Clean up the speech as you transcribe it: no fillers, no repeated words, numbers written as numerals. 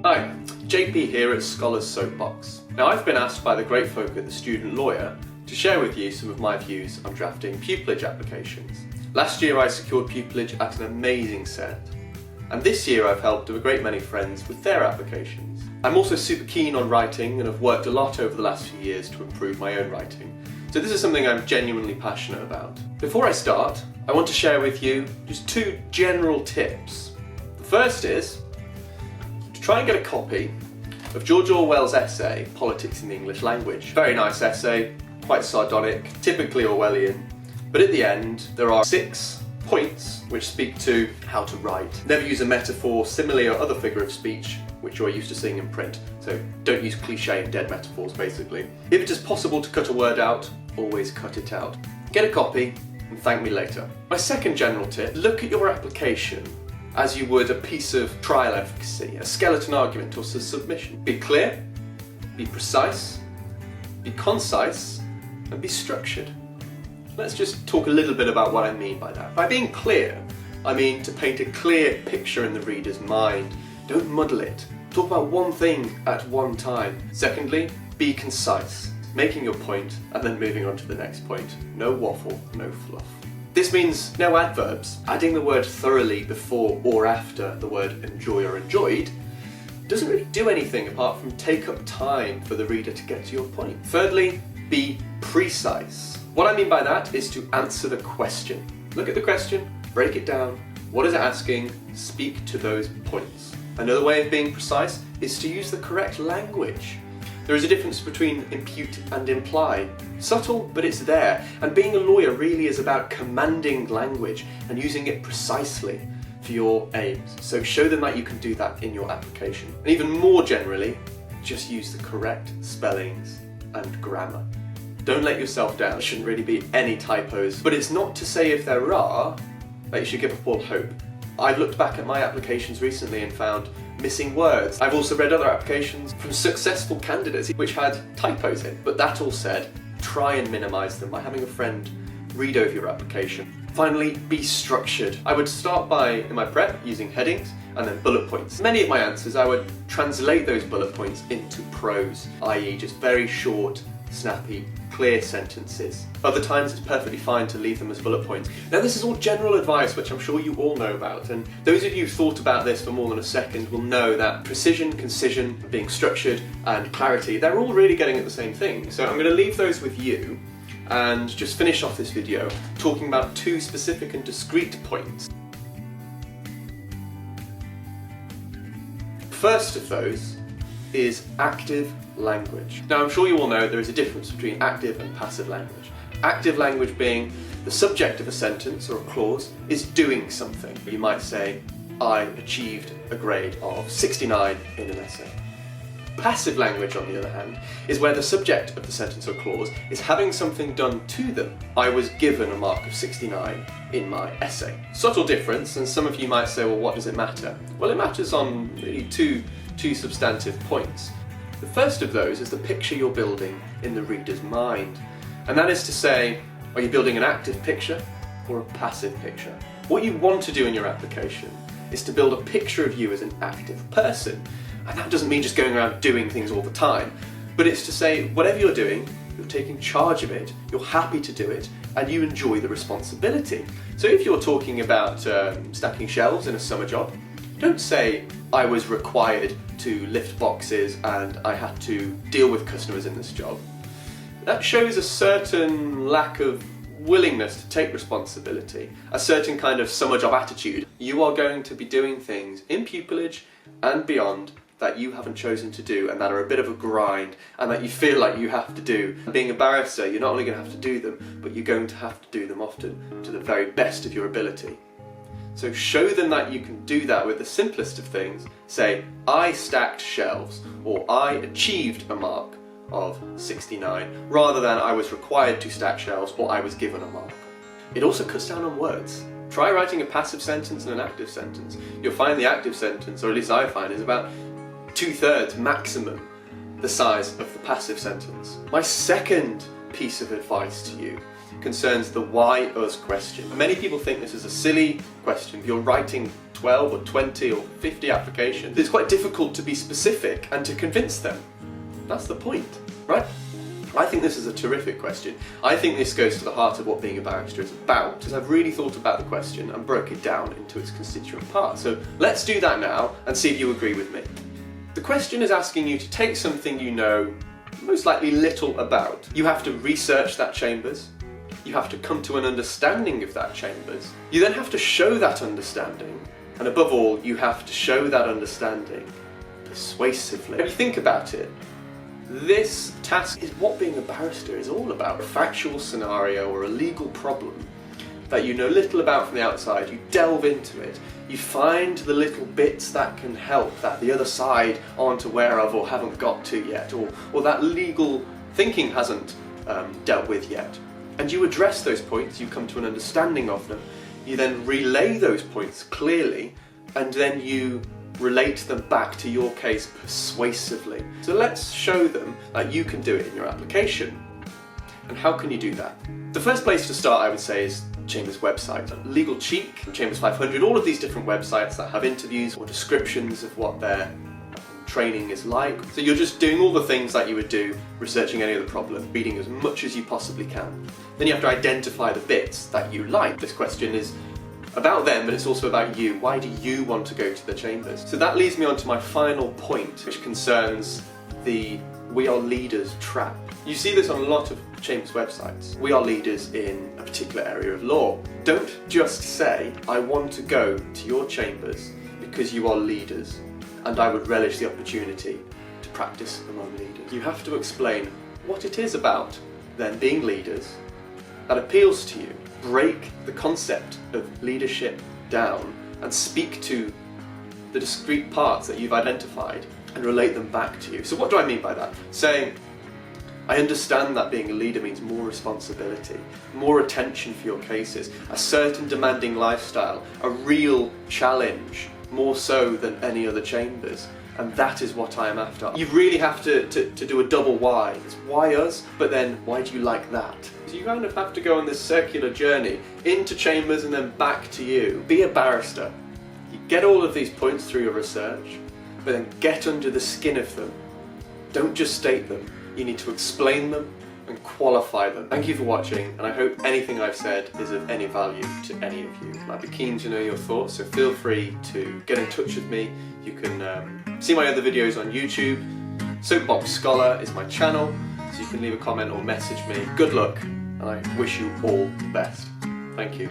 Hi, JP here at Scholar's Soapbox. Now I've been asked by the great folk at the Student Lawyer to share with you some of my views on drafting pupillage applications. Last year I secured pupillage at an amazing set, and this year I've helped a great many friends with their applications. I'm also super keen on writing and have worked a lot over the last few years to improve my own writing, so this is something I'm genuinely passionate about. Before I start, I want to share with you just two general tips. The first is to try and get a copy of George Orwell's essay, Politics in the English Language. Very nice essay, quite sardonic, typically Orwellian, but at the end there are 6 points which speak to how to write. Never use a metaphor, simile or other figure of speech which you're used to seeing in print, so don't use cliché and dead metaphors basically. If it is possible to cut a word out, always cut it out. Get a copy and thank me later. My second general tip, look at your application as you would a piece of trial efficacy, a skeleton argument or a submission. Be clear, be precise, be concise, and be structured. Let's just talk a little bit about what I mean by that. By being clear, I mean to paint a clear picture in the reader's mind. Don't muddle it. Talk about one thing at one time. Secondly, be concise, making your point and then moving on to the next point. No waffle, no fluff. This means no adverbs. Adding the word thoroughly before or after the word enjoy or enjoyed doesn't really do anything apart from take up time for the reader to get to your point. Thirdly, be precise. What I mean by that is to answer the question. Look at the question, break it down. What is it asking? Speak to those points. Another way of being precise is to use the correct language. There is a difference between impute and imply. Subtle, but it's there. And being a lawyer really is about commanding language and using it precisely for your aims. So show them that you can do that in your application. And even more generally, just use the correct spellings and grammar. Don't let yourself down. There shouldn't really be any typos. But it's not to say if there are, that you should give up all hope. I've looked back at my applications recently and found missing words. I've also read other applications from successful candidates which had typos in. But that all said, try and minimise them by having a friend read over your application. Finally, be structured. I would start by, in my prep, using headings and then bullet points. Many of my answers, I would translate those bullet points into prose, i.e. just very short, snappy, clear sentences. Other times it's perfectly fine to leave them as bullet points. Now this is all general advice which I'm sure you all know about, and those of you who've thought about this for more than a second will know that precision, concision, being structured and clarity, they're all really getting at the same thing. So I'm going to leave those with you and just finish off this video talking about 2 specific and discrete points. First of those is active language. Now I'm sure you all know there is a difference between active and passive language. Active language being the subject of a sentence or a clause is doing something. You might say, I achieved a grade of 69 in an essay. Passive language, on the other hand, is where the subject of the sentence or clause is having something done to them. I was given a mark of 69 in my essay. Subtle difference, and some of you might say, well, what does it matter? Well, it matters on really two substantive points. The first of those is the picture you're building in the reader's mind. And that is to say, are you building an active picture or a passive picture? What you want to do in your application is to build a picture of you as an active person. And that doesn't mean just going around doing things all the time, but it's to say whatever you're doing, you're taking charge of it, you're happy to do it, and you enjoy the responsibility. So if you're talking about stacking shelves in a summer job, don't say, I was required to lift boxes and I had to deal with customers in this job. That shows a certain lack of willingness to take responsibility, a certain kind of summer job attitude. You are going to be doing things in pupillage and beyond that you haven't chosen to do and that are a bit of a grind and that you feel like you have to do. Being a barrister, you're not only going to have to do them, but you're going to have to do them often to the very best of your ability. So show them that you can do that with the simplest of things. Say, I stacked shelves, or I achieved a mark of 69, rather than I was required to stack shelves, or I was given a mark. It also cuts down on words. Try writing a passive sentence and an active sentence. You'll find the active sentence, or at least I find, is about 2/3 maximum the size of the passive sentence. My second piece of advice to you concerns the why us question. Many people think this is a silly question. You're writing 12 or 20 or 50 applications, it's quite difficult to be specific and to convince them. That's the point, right? I think this is a terrific question. I think this goes to the heart of what being a barrister is about, because I've really thought about the question and broke it down into its constituent parts. So let's do that now and see if you agree with me. The question is asking you to take something you know most likely little about. You have to research that chambers. You have to come to an understanding of that chambers. You then have to show that understanding. And above all, you have to show that understanding persuasively. If you think about it, this task is what being a barrister is all about. A factual scenario or a legal problem that you know little about from the outside, you delve into it, you find the little bits that can help that the other side aren't aware of or haven't got to yet, or that legal thinking hasn't dealt with yet. And you address those points, you come to an understanding of them, you then relay those points clearly, and then you relate them back to your case persuasively. So let's show them that you can do it in your application. And how can you do that? The first place to start, I would say, is Chambers' website. Legal Cheek, Chambers 500, all of these different websites that have interviews or descriptions of what their training is like. So you're just doing all the things that you would do, researching any other problem, reading as much as you possibly can. Then you have to identify the bits that you like. This question is about them, but it's also about you. Why do you want to go to the chambers? So that leads me on to my final point, which concerns the "we are leaders" trap. You see this on a lot of chambers websites. We are leaders in a particular area of law. Don't just say, I want to go to your chambers because you are leaders and I would relish the opportunity to practice among leaders. You have to explain what it is about them being leaders that appeals to you. Break the concept of leadership down and speak to the discrete parts that you've identified and relate them back to you. So what do I mean by that? Saying, I understand that being a leader means more responsibility, more attention for your cases, a certain demanding lifestyle, a real challenge, more so than any other chambers. And that is what I am after. You really have to do a double why. It's why us, but then why do you like that? So you kind of have to go on this circular journey into chambers and then back to you. Be a barrister. You get all of these points through your research, but then get under the skin of them. Don't just state them. You need to explain them and qualify them. Thank you for watching, and I hope anything I've said is of any value to any of you. I'd be keen to know your thoughts, so feel free to get in touch with me. You can see my other videos on YouTube. Soapbox Scholar is my channel, so you can leave a comment or message me. Good luck, and I wish you all the best. Thank you.